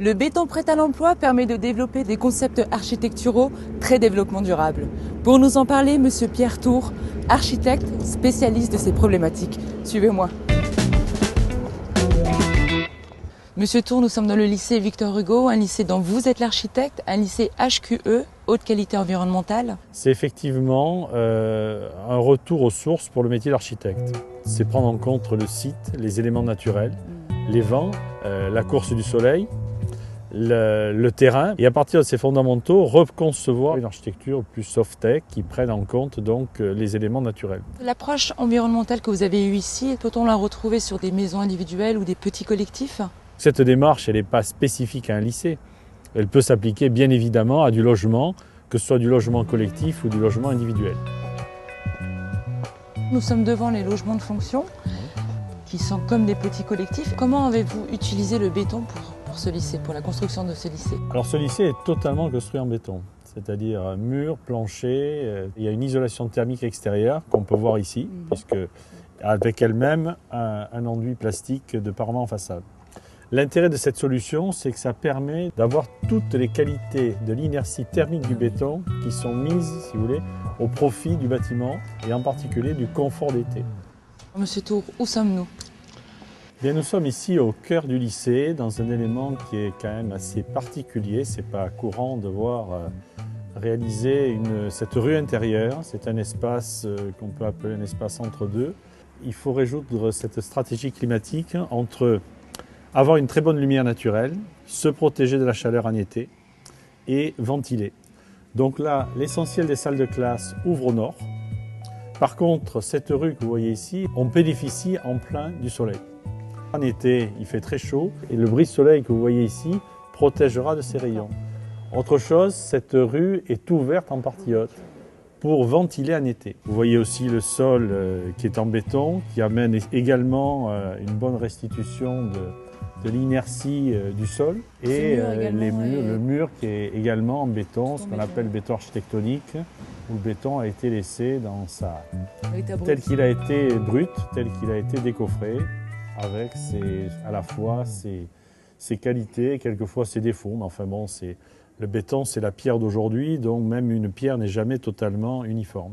Le béton prêt à l'emploi permet de développer des concepts architecturaux très développement durable. Pour nous en parler, Monsieur Pierre Tour, architecte spécialiste de ces problématiques. Suivez-moi. Monsieur Tour, nous sommes dans le lycée Victor Hugo, un lycée dont vous êtes l'architecte, un lycée HQE, haute qualité environnementale. C'est effectivement un retour aux sources pour le métier d'architecte. C'est prendre en compte le site, les éléments naturels, les vents, la course du soleil, le terrain, et à partir de ces fondamentaux, reconcevoir une architecture plus soft-tech qui prenne en compte donc les éléments naturels. L'approche environnementale que vous avez eue ici, peut-on la retrouver sur des maisons individuelles ou des petits collectifs ? Cette démarche, elle n'est pas spécifique à un lycée. Elle peut s'appliquer bien évidemment à du logement, que ce soit du logement collectif ou du logement individuel. Nous sommes devant les logements de fonction, qui sont comme des petits collectifs. Comment avez-vous utilisé le béton pour ce lycée, pour la construction de ce lycée? Alors ce lycée est totalement construit en béton, c'est-à-dire mur, plancher, il y a une isolation thermique extérieure qu'on peut voir ici, puisque avec elle-même un enduit plastique de parement en façade. L'intérêt de cette solution, c'est que ça permet d'avoir toutes les qualités de l'inertie thermique du béton qui sont mises, si vous voulez, au profit du bâtiment et en particulier du confort d'été. Monsieur Tour, où sommes-nous? Bien, nous sommes ici au cœur du lycée, dans un élément qui est quand même assez particulier. Ce n'est pas courant de voir réaliser cette rue intérieure. C'est un espace qu'on peut appeler un espace entre deux. Il faut résoudre cette stratégie climatique entre avoir une très bonne lumière naturelle, se protéger de la chaleur en été et ventiler. Donc là, l'essentiel des salles de classe ouvre au nord. Par contre, cette rue que vous voyez ici, on bénéficie en plein du soleil. En été, il fait très chaud et le brise-soleil que vous voyez ici protégera de ces rayons. Autre chose, cette rue est ouverte en partie haute pour ventiler en été. Vous voyez aussi le sol qui est en béton, qui amène également une bonne restitution de l'inertie du sol et le mur qui est également en béton, ce qu'on appelle béton architectonique, où le béton a été laissé dans tel qu'il a été brut, tel qu'il a été décoffré, avec à la fois ses qualités et quelquefois ses défauts. Mais enfin bon, le béton c'est la pierre d'aujourd'hui, donc même une pierre n'est jamais totalement uniforme.